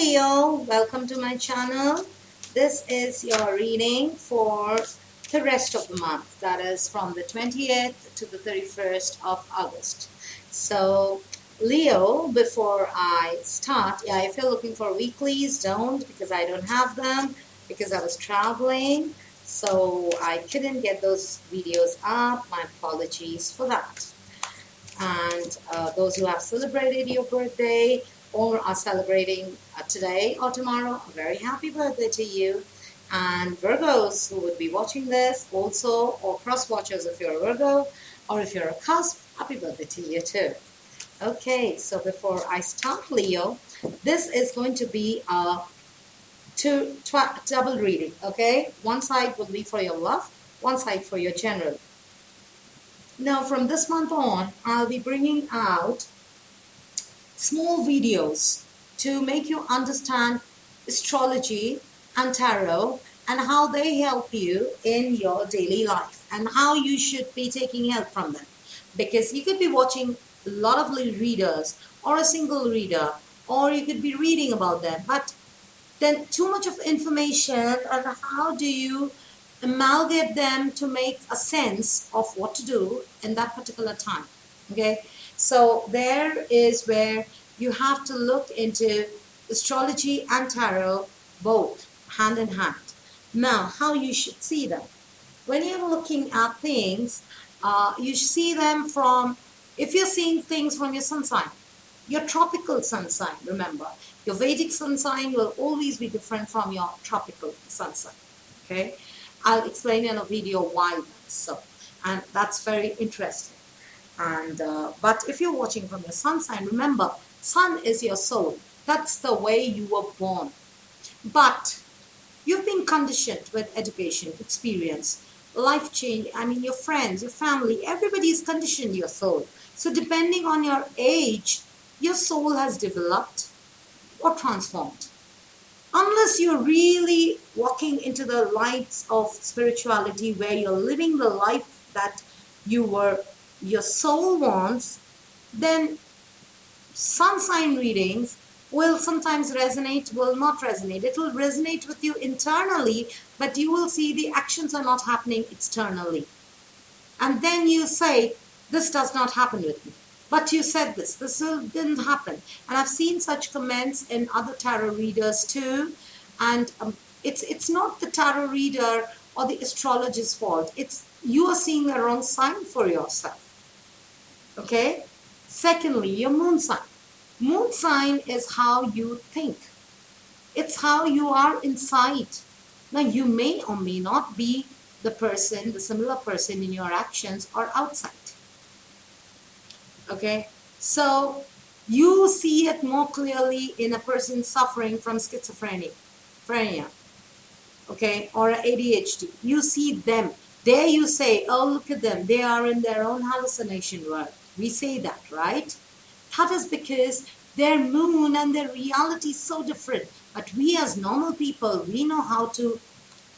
Leo, welcome to my channel. This is your reading for the rest of the month, that is from the 20th to the 31st of August. So Leo, before I start, if you're looking for weeklies, don't, because I don't have them, because I was traveling, so I couldn't get those videos up. My apologies for that. And those who have celebrated your birthday or are celebrating today or tomorrow, a very happy birthday to you. And Virgos who would be watching this also, or cross watchers if you're a Virgo, or if you're a cusp, happy birthday to you too. Okay, so before I start, Leo, this is going to be a double reading, okay? One side will be for your love, one side for your general. Now, from this month on, I'll be bringing out small videos to make you understand astrology and tarot and how they help you in your daily life and how you should be taking help from them. Because you could be watching a lot of readers or a single reader, or you could be reading about them, but then too much of information, and how do you amalgamate them to make a sense of what to do in that particular time. Okay, so there is where you have to look into astrology and tarot both hand in hand. Now, how you should see them when you're looking at things, you see them from, if you're seeing things from your sun sign, your tropical sun sign, remember your Vedic sun sign will always be different from your tropical sun sign. Okay, I'll explain in a video why that's so, and that's very interesting. And but if you're watching from your sun sign, remember, sun is your soul. That's the way you were born. But you've been conditioned with education, experience, life change. I mean, your friends, your family, everybody's conditioned your soul. So depending on your age, your soul has developed or transformed. Unless you're really walking into the lights of spirituality, where you're living the life that your soul wants, then sun sign readings will sometimes resonate, will not resonate. It will resonate with you internally, but you will see the actions are not happening externally. And then you say, this does not happen with me. But you said this didn't happen. And I've seen such comments in other tarot readers too. And it's not the tarot reader or the astrologer's fault. It's you are seeing the wrong sign for yourself. Okay? Secondly, your moon sign. Moon sign is how you think. It's how you are inside. Now, you may or may not be the similar person in your actions or outside. Okay, so you see it more clearly in a person suffering from schizophrenia, okay, or ADHD. You see them. There you say, oh, look at them. They are in their own hallucination world. We say that, right? That is because their moon and their reality is so different. But we as normal people, we know how to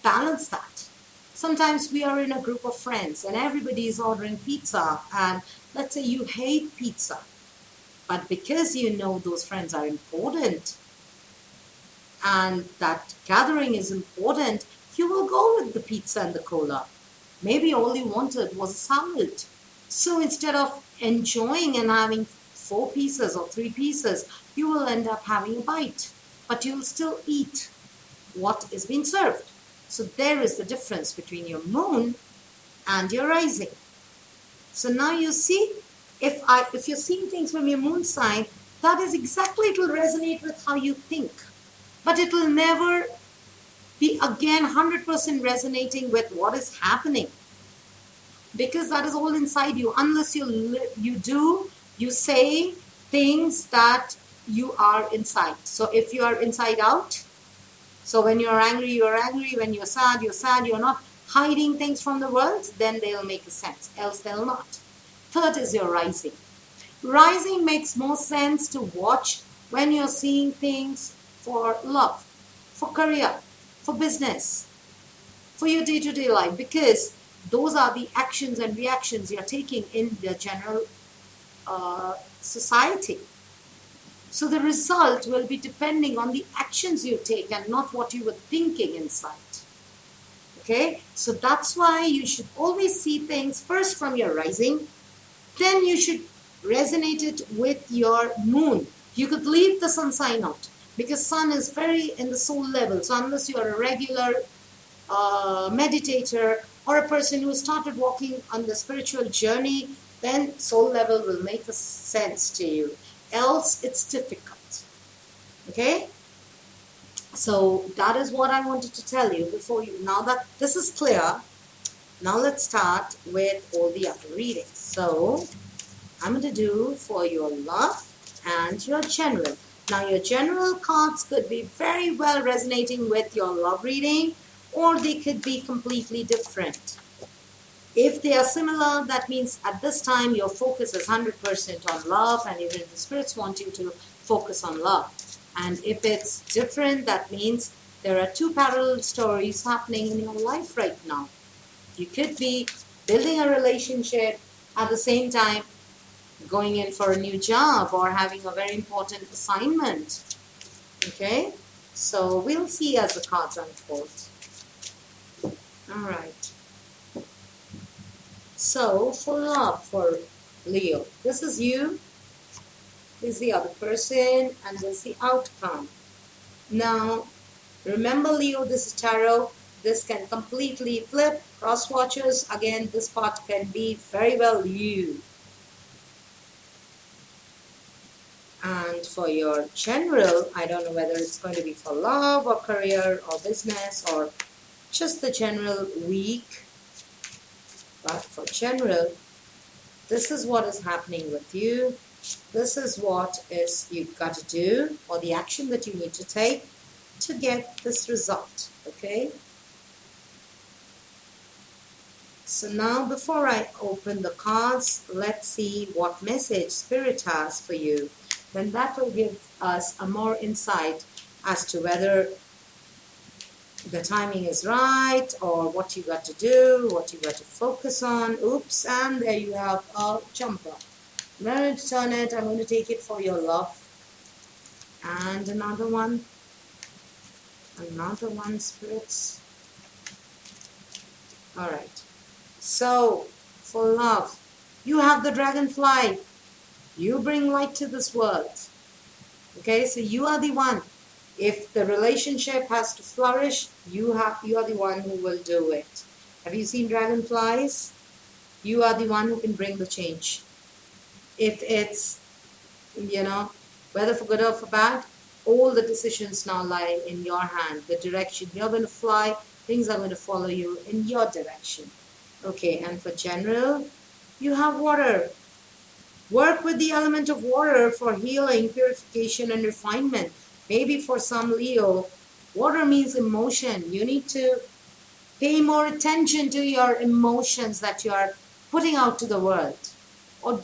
balance that. Sometimes we are in a group of friends and everybody is ordering pizza, and let's say you hate pizza, but because you know those friends are important and that gathering is important, you will go with the pizza and the cola. Maybe all you wanted was a salad. So instead of enjoying and having 4 pieces or 3 pieces, you will end up having a bite, but you will still eat what is being served. So there is the difference between your moon and your rising. So now you see, if you're seeing things from your moon sign, that is exactly, it will resonate with how you think. But it will never be again 100% resonating with what is happening. Because that is all inside you. Unless you say things that you are inside. So if you are inside out, so when you're angry, you're angry. When you're sad, you're sad. You're not hiding things from the world, then they'll make sense. Else they'll not. Third is your rising. Rising makes more sense to watch when you're seeing things for love, for career, for business, for your day-to-day life, because those are the actions and reactions you're taking in the general society. So the result will be depending on the actions you take and not what you were thinking inside. Okay, so that's why you should always see things first from your rising, then you should resonate it with your moon. You could leave the sun sign out because sun is very in the soul level. So unless you are a regular meditator or a person who started walking on the spiritual journey, then soul level will make a sense to you. Else it's difficult. Okay? So that is what I wanted to tell you before you. Now that this is clear, now let's start with all the other readings. So I'm going to do for your love and your general. Now your general cards could be very well resonating with your love reading, or they could be completely different. If they are similar, that means at this time your focus is 100% on love, and even the spirits want you to focus on love. And if it's different, that means there are two parallel stories happening in your life right now. You could be building a relationship at the same time going in for a new job or having a very important assignment. Okay, so we'll see as the cards unfold. All right. So for love, for Leo, this is you, this is the other person, and this is the outcome. Now, remember Leo, this is tarot. This can completely flip, cross watchers. Again, this part can be very well you. And for your general, I don't know whether it's going to be for love or career or business or just the general week. But for general, this is what is happening with you. This is what is you've got to do, or the action that you need to take to get this result. Okay? So now before I open the cards, let's see what message Spirit has for you. Then that will give us a more insight as to whether the timing is right or what you got to do, what you got to focus on. Oops, and there you have a jumper. I'm going to turn it. I'm going to take it for your love. And another one. Another one, spirits. All right. So, for love, you have the dragonfly. You bring light to this world. Okay, so you are the one. If the relationship has to flourish, you are the one who will do it. Have you seen dragonflies? You are the one who can bring the change. If it's, whether for good or for bad, all the decisions now lie in your hand. The direction you're going to fly, things are going to follow you in your direction. Okay, and for general, you have water. Work with the element of water for healing, purification, and refinement. Maybe for some Leo, water means emotion. You need to pay more attention to your emotions that you are putting out to the world. Or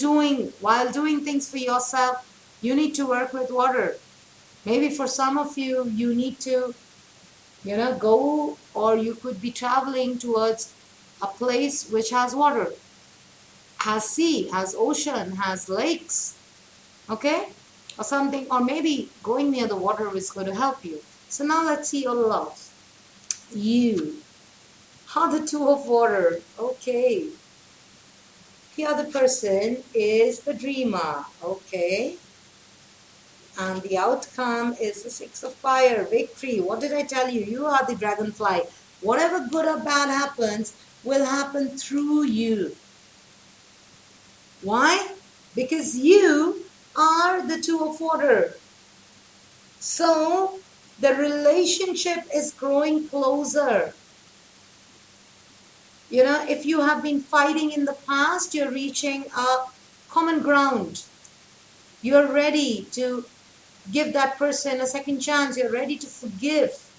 while doing things for yourself, you need to work with water. Maybe for some of you, you need to, go, or you could be traveling towards a place which has water. Has sea, has ocean, has lakes, okay? Or something, or maybe going near the water is going to help you. So now let's see your love. You are the two of water, okay. The other person is the dreamer, okay. And the outcome is the Six of Fire, victory. What did I tell you? You are the dragonfly. Whatever good or bad happens will happen through you. Why? Because you are the two of water. So the relationship is growing closer. If you have been fighting in the past, you're reaching a common ground. You're ready to give that person a second chance. You're ready to forgive.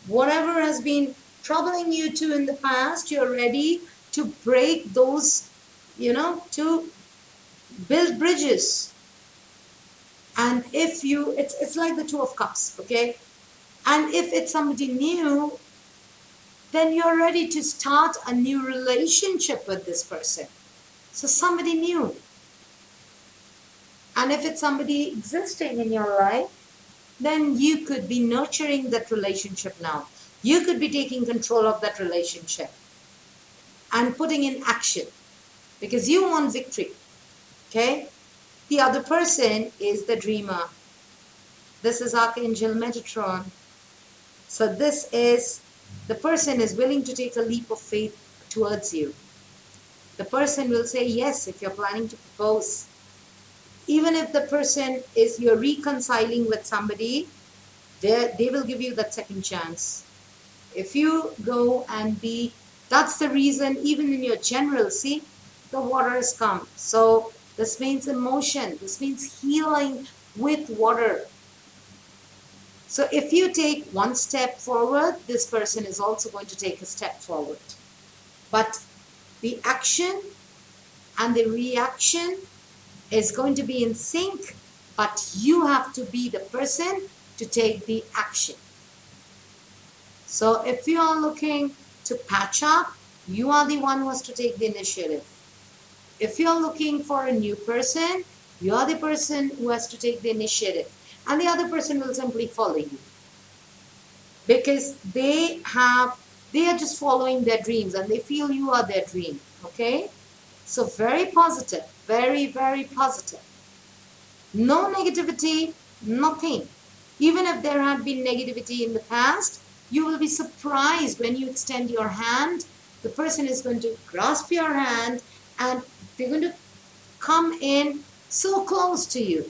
Whatever has been troubling you too in the past, you're ready to break those, to build bridges. And if it's like the Two of Cups, okay? And if it's somebody new, then you're ready to start a new relationship with this person. So somebody new. And if it's somebody existing in your life, then you could be nurturing that relationship now. You could be taking control of that relationship and putting in action because you want victory. Okay? The other person is the dreamer. This is Archangel Metatron. So this is, the person is willing to take a leap of faith towards you. The person will say yes if you're planning to propose. Even if the person is, you're reconciling with somebody, they will give you that second chance. If you go and be, that's the reason, even in your general, see, the water has come. So this means emotion. This means healing with water. So if you take one step forward, this person is also going to take a step forward. But the action and the reaction is going to be in sync, but you have to be the person to take the action. So if you are looking to patch up, you are the one who has to take the initiative. If you're looking for a new person, you are the person who has to take the initiative. And the other person will simply follow you. Because they are just following their dreams and they feel you are their dream. Okay? So very positive. Very, very positive. No negativity, nothing. Even if there had been negativity in the past, you will be surprised when you extend your hand. The person is going to grasp your hand and they're going to come in so close to you.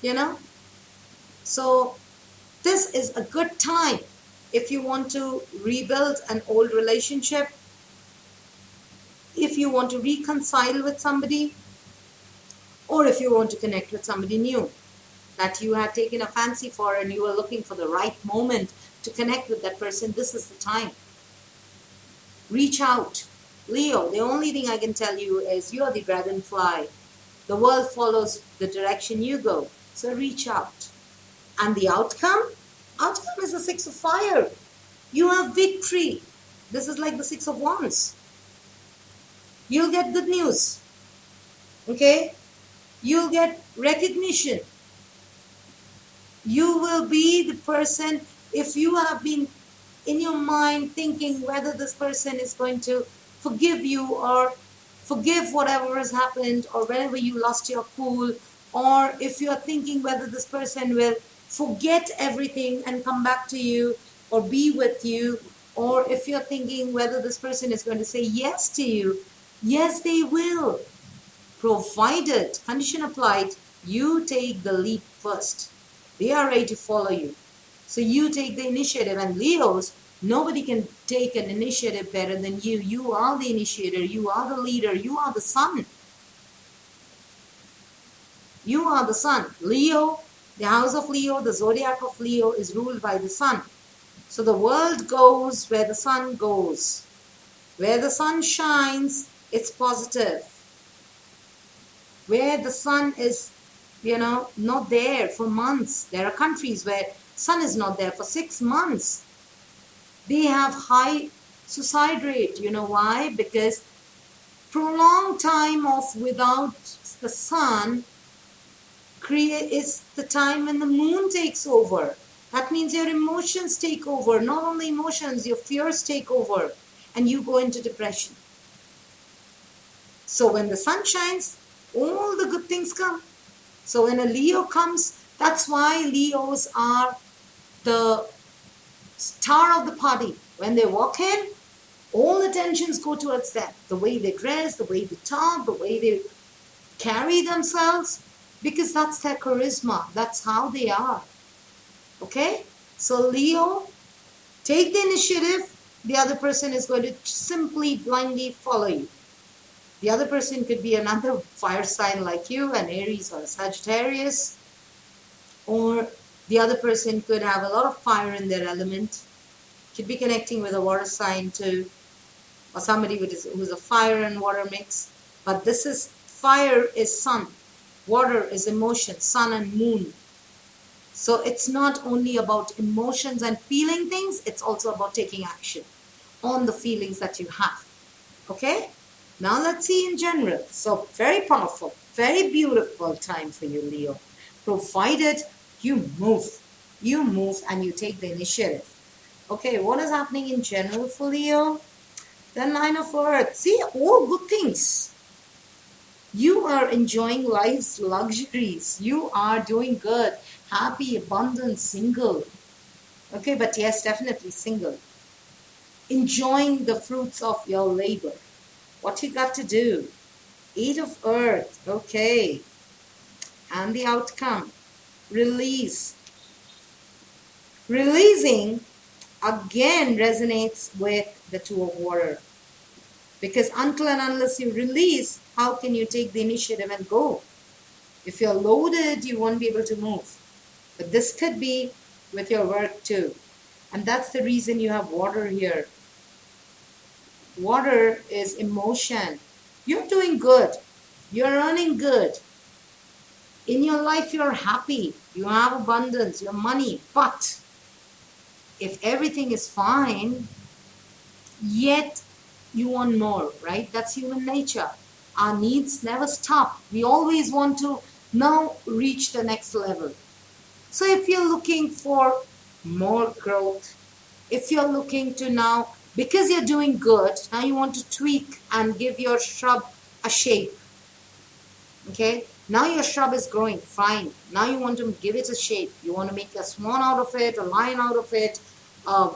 You know? So this is a good time if you want to rebuild an old relationship, if you want to reconcile with somebody, or if you want to connect with somebody new that you had taken a fancy for and you were looking for the right moment to connect with that person. This is the time. Reach out. Leo, the only thing I can tell you is you're the dragonfly. The world follows the direction you go. So reach out. And the outcome? Outcome is the 6 of fire. You have victory. This is like the 6 of wands. You'll get good news. Okay? You'll get recognition. You will be the person, if you have been in your mind thinking whether this person is going to forgive you or forgive whatever has happened or whenever you lost your cool, or if you're thinking whether this person will forget everything and come back to you or be with you, or if you're thinking whether this person is going to say yes to you, yes, they will. Provided, condition applied, you take the leap first. They are ready to follow you. So you take the initiative. And Leos, nobody can take an initiative better than you. You are the initiator. You are the leader. You are the sun. You are the sun. Leo, the house of Leo, the zodiac of Leo is ruled by the sun. So the world goes where the sun goes. Where the sun shines, it's positive. Where the sun is, not there for months. There are countries where sun is not there for 6 months. They have high suicide rate. You know why? Because prolonged time off without the sun is the time when the moon takes over. That means your emotions take over. Not only emotions, your fears take over. And you go into depression. So when the sun shines, all the good things come. So when a Leo comes, that's why Leos are the star of the party. When they walk in, all the tensions go towards them. The way they dress, the way they talk, the way they carry themselves. Because that's their charisma. That's how they are. Okay? So Leo, take the initiative. The other person is going to simply blindly follow you. The other person could be another fire sign like you, an Aries or a Sagittarius. Or the other person could have a lot of fire in their element. Could be connecting with a water sign too. Or somebody who's a fire and water mix. But this is, fire is sun. Water is emotion, sun and moon. So it's not only about emotions and feeling things, it's also about taking action on the feelings that you have. Okay? Now let's see in general. So very powerful, very beautiful time for you, Leo. Provided you move and you take the initiative. Okay, what is happening in general for Leo? The Nine of Earth. See, all good things. You are enjoying life's luxuries. You are doing good, happy, abundant, single. Okay, but yes, definitely single. Enjoying the fruits of your labor. What you got to do? Eight of Earth. Okay. And the outcome. Release. Releasing again resonates with the Two of Water. Because until and unless you release, how can you take the initiative and go? If you're loaded, you won't be able to move. But this could be with your work too. And that's the reason you have water here. Water is emotion. You're doing good. You're earning good. In your life, you're happy. You have abundance, your money. But if everything is fine, yet you want more, right? That's human nature. Our needs never stop. We always want to now reach the next level. So if you're looking for more growth, if you're looking to now, because you're doing good, now you want to tweak and give your shrub a shape. Okay, now your shrub is growing, fine. Now you want to give it a shape. You want to make a swan out of it, a lion out of it, a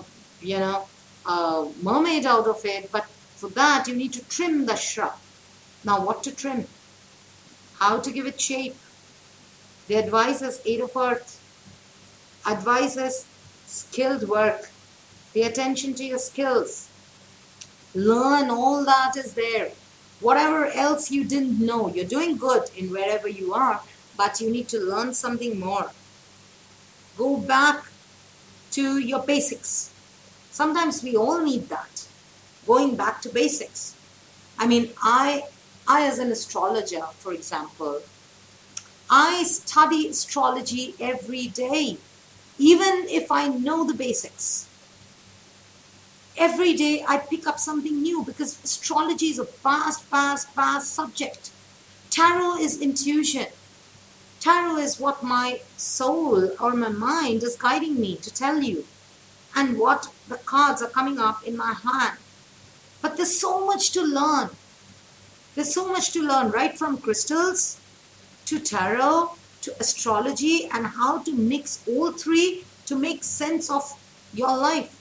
mermaid out of it. But for that, you need to trim the shrub. Now what to trim? How to give it shape? The advice is Eight of Earth. Advice is skilled work. Pay attention to your skills. Learn all that is there. Whatever else you didn't know, you're doing good in wherever you are, but you need to learn something more. Go back to your basics. Sometimes we all need that. Going back to basics. I mean, I as an astrologer, for example, I study astrology every day, even if I know the basics. Every day I pick up something new because astrology is a vast subject. Tarot is intuition. Tarot is what my soul or my mind is guiding me to tell you, and what the cards are coming up in my hand. But there's so much to learn. There's so much to learn, right from crystals to tarot to astrology, and how to mix all three to make sense of your life.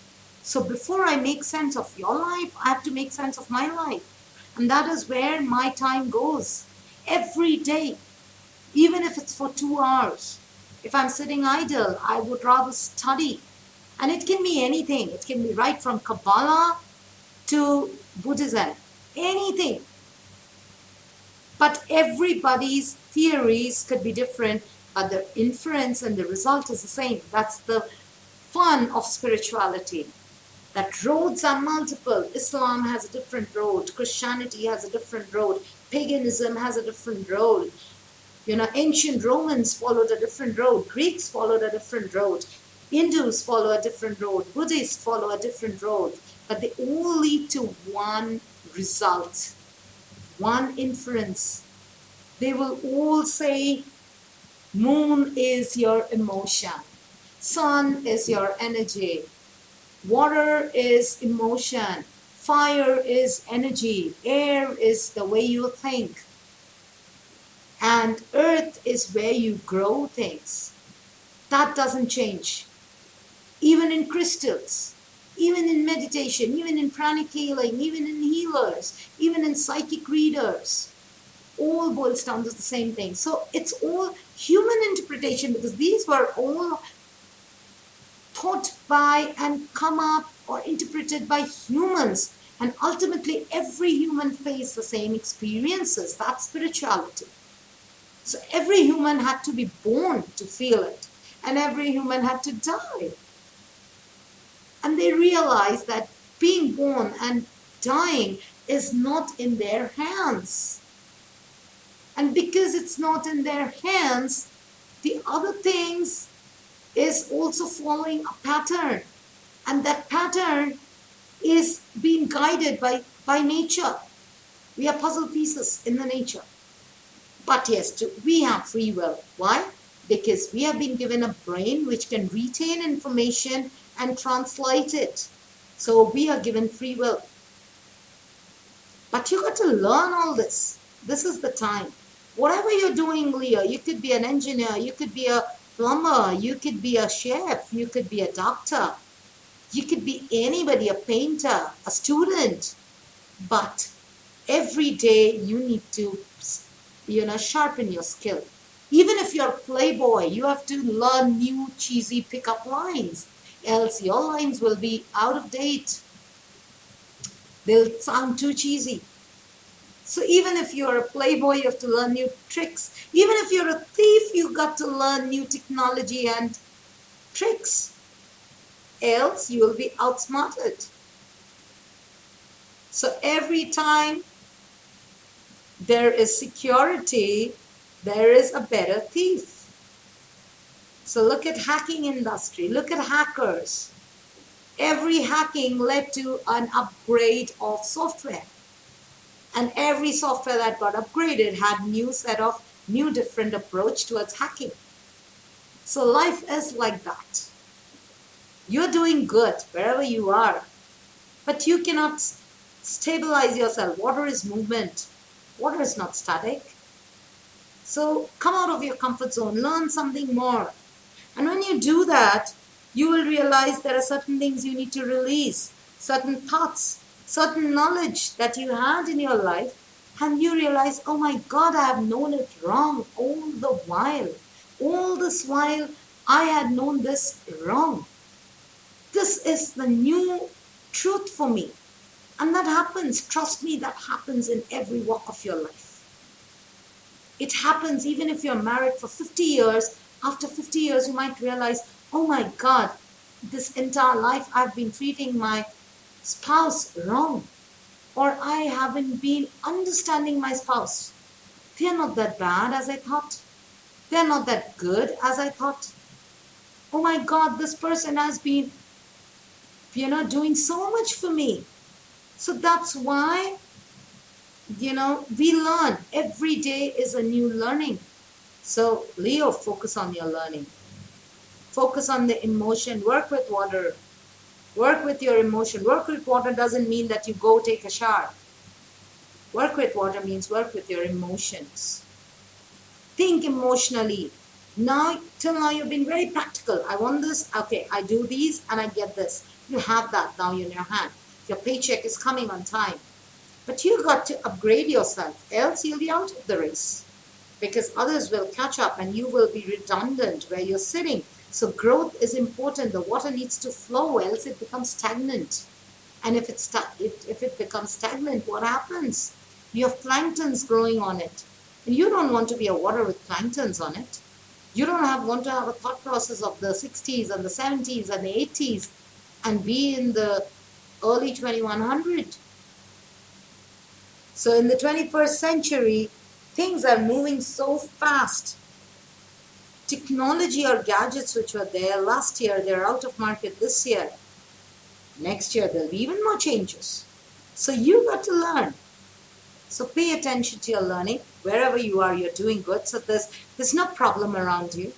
So before I make sense of your life, I have to make sense of my life. And that is where my time goes. Every day, even if it's for 2 hours. If I'm sitting idle, I would rather study. And it can be anything. It can be right from Kabbalah to Buddhism. Anything. But everybody's theories could be different, but the inference and the result is the same. That's the fun of spirituality. That roads are multiple. Islam has a different road. Christianity has a different road. Paganism has a different road. Ancient Romans followed a different road. Greeks followed a different road. Hindus follow a different road. Buddhists follow a different road. But they all lead to one result, one inference. They will all say, moon is your emotion. Sun is your energy. Water is emotion. Fire is energy. Air is the way you think. And earth is where you grow things. That doesn't change. Even in crystals, even in meditation, even in pranic healing, even in healers, even in psychic readers, all boils down to the same thing. So it's all human interpretation, because these were all thought by and come up or interpreted by humans, and ultimately every human faced the same experiences. That's spirituality. So every human had to be born to feel it, and every human had to die. And they realized that being born and dying is not in their hands. And because it's not in their hands, the other things is also following a pattern. And that pattern is being guided by nature. We are puzzle pieces in the nature. But yes, we have free will. Why? Because we have been given a brain which can retain information and translate it. So we are given free will. But you got to learn all this. This is the time. Whatever you're doing, Leo, you could be an engineer, you could be a plumber, you could be a chef, you could be a doctor, you could be anybody, a painter, a student. But every day you need to, sharpen your skill. Even if you're a playboy, you have to learn new cheesy pickup lines, else your lines will be out of date. They'll sound too cheesy. So even if you're a playboy, you have to learn new tricks. Even if you're a thief, you got to learn new technology and tricks. Else you will be outsmarted. So every time there is security, there is a better thief. So look at hacking industry. Look at hackers. Every hacking led to an upgrade of software. And every software that got upgraded had new different approach towards hacking. So life is like that. You're doing good wherever you are, but you cannot stabilize yourself. Water is movement. Water is not static. So come out of your comfort zone, learn something more. And when you do that, you will realize there are certain things you need to release, certain thoughts, certain knowledge that you had in your life, and you realize, oh my God, I have known it wrong all the while. All this while, I had known this wrong. This is the new truth for me. And that happens, trust me, that happens in every walk of your life. It happens even if you're married for 50 years. After 50 years, you might realize, oh my God, this entire life I've been treating my spouse wrong, or I haven't been understanding my spouse. They're not that bad as I thought. They're not that good as I thought. Oh my God, this person has been, doing so much for me. So that's why, we learn. Every day is a new learning. So Leo, focus on your learning. Focus on the emotion. Work with water. Work with your emotion. Work with water doesn't mean that you go take a shower. Work with water means work with your emotions. Think emotionally. Till now you've been very practical. I want this. Okay, I do these and I get this. You have that now in your hand. Your paycheck is coming on time. But you got to upgrade yourself. Else you'll be out of the race. Because others will catch up and you will be redundant where you're sitting. So growth is important. The water needs to flow, else it becomes stagnant. And if it becomes stagnant, what happens? You have planktons growing on it. And you don't want to be a water with planktons on it. You don't want to have a thought process of the 60s and the 70s and the 80s and be in the early 2100. So in the 21st century, things are moving so fast. Technology or gadgets which were there last year, they're out of market this year. Next year, there'll be even more changes. So you got to learn. So pay attention to your learning. Wherever you are, you're doing good. So there's no problem around you.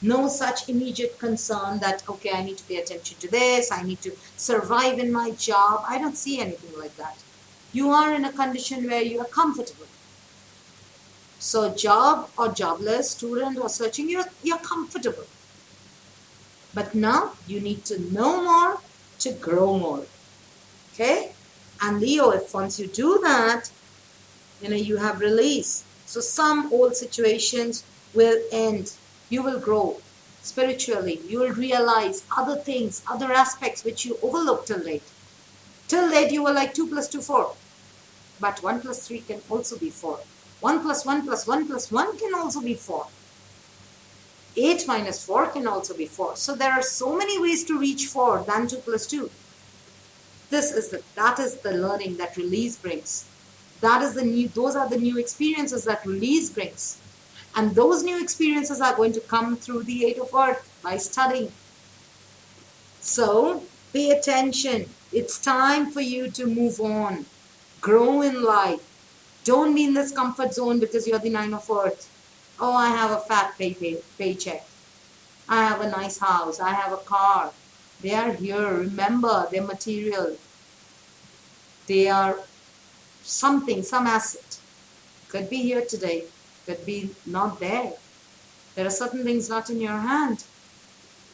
No such immediate concern that, okay, I need to pay attention to this. I need to survive in my job. I don't see anything like that. You are in a condition where you are comfortable. So job or jobless, student or searching, you're comfortable. But now you need to know more to grow more. Okay? And Leo, if once you do that, you have release. So some old situations will end. You will grow spiritually. You will realize other things, other aspects which you overlooked till late. Till late you were like 2 plus 2, 4. But 1 plus 3 can also be 4. 1 plus 1 plus 1 plus 1 can also be 4. 8 minus 4 can also be 4. So there are so many ways to reach 4 than 2 plus 2. That is the learning that release brings. Those are the new experiences that release brings. And those new experiences are going to come through the 8 of Earth by studying. So pay attention. It's time for you to move on. Grow in life. Don't be in this comfort zone because you're the 9 of Earth. Oh, I have a fat paycheck. I have a nice house. I have a car. They are here. Remember, they're material. They are something, some asset. Could be here today. Could be not there. There are certain things not in your hand.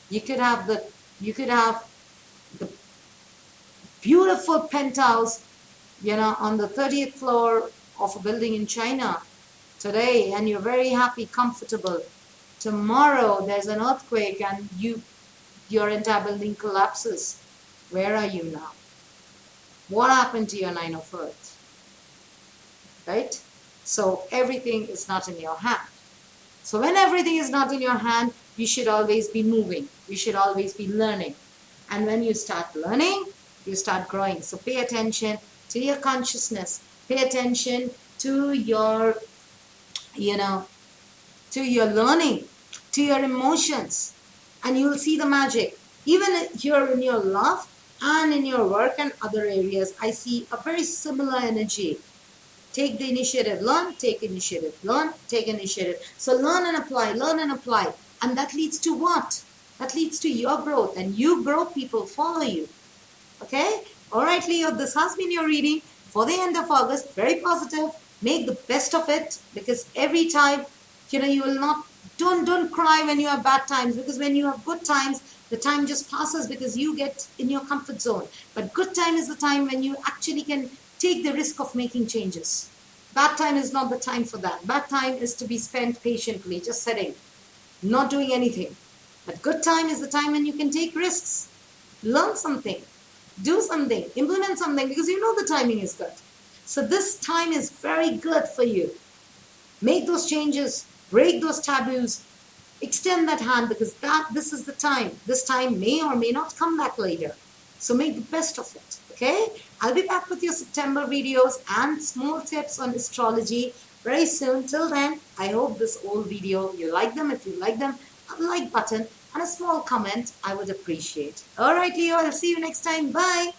You could have the beautiful penthouse, on the 30th floor of a building in China today, and you're very happy, comfortable. Tomorrow there's an earthquake and your entire building collapses. Where are you now? What happened to your 9 of Earth? Right? So everything is not in your hand. So when everything is not in your hand, you should always be moving. You should always be learning. And when you start learning, you start growing. So pay attention to your consciousness. Pay attention to your, to your learning, to your emotions. And you will see the magic. Even here in your love and in your work and other areas, I see a very similar energy. Take the initiative, learn, take initiative, learn, take initiative. So learn and apply, learn and apply. And that leads to what? That leads to your growth. And you grow, people follow you. Okay? Alright, Leo, this has been your reading for the end of August. Very positive. Make the best of it, because every time, you will not, don't cry when you have bad times, because when you have good times, the time just passes because you get in your comfort zone. But good time is the time when you actually can take the risk of making changes. Bad time is not the time for that. Bad time is to be spent patiently, just sitting, not doing anything. But good time is the time when you can take risks, learn something, do something, implement something, because you know the timing is good. So this time is very good for you. Make those changes, break those taboos, extend that hand, because this is the time. This time may or may not come back later. So make the best of it. Okay? I'll be back with your September videos and small tips on astrology very soon. Till then, I hope this old video, you like them. If you like them, a like button and a small comment I would appreciate. Alright, Leo, I'll see you next time. Bye.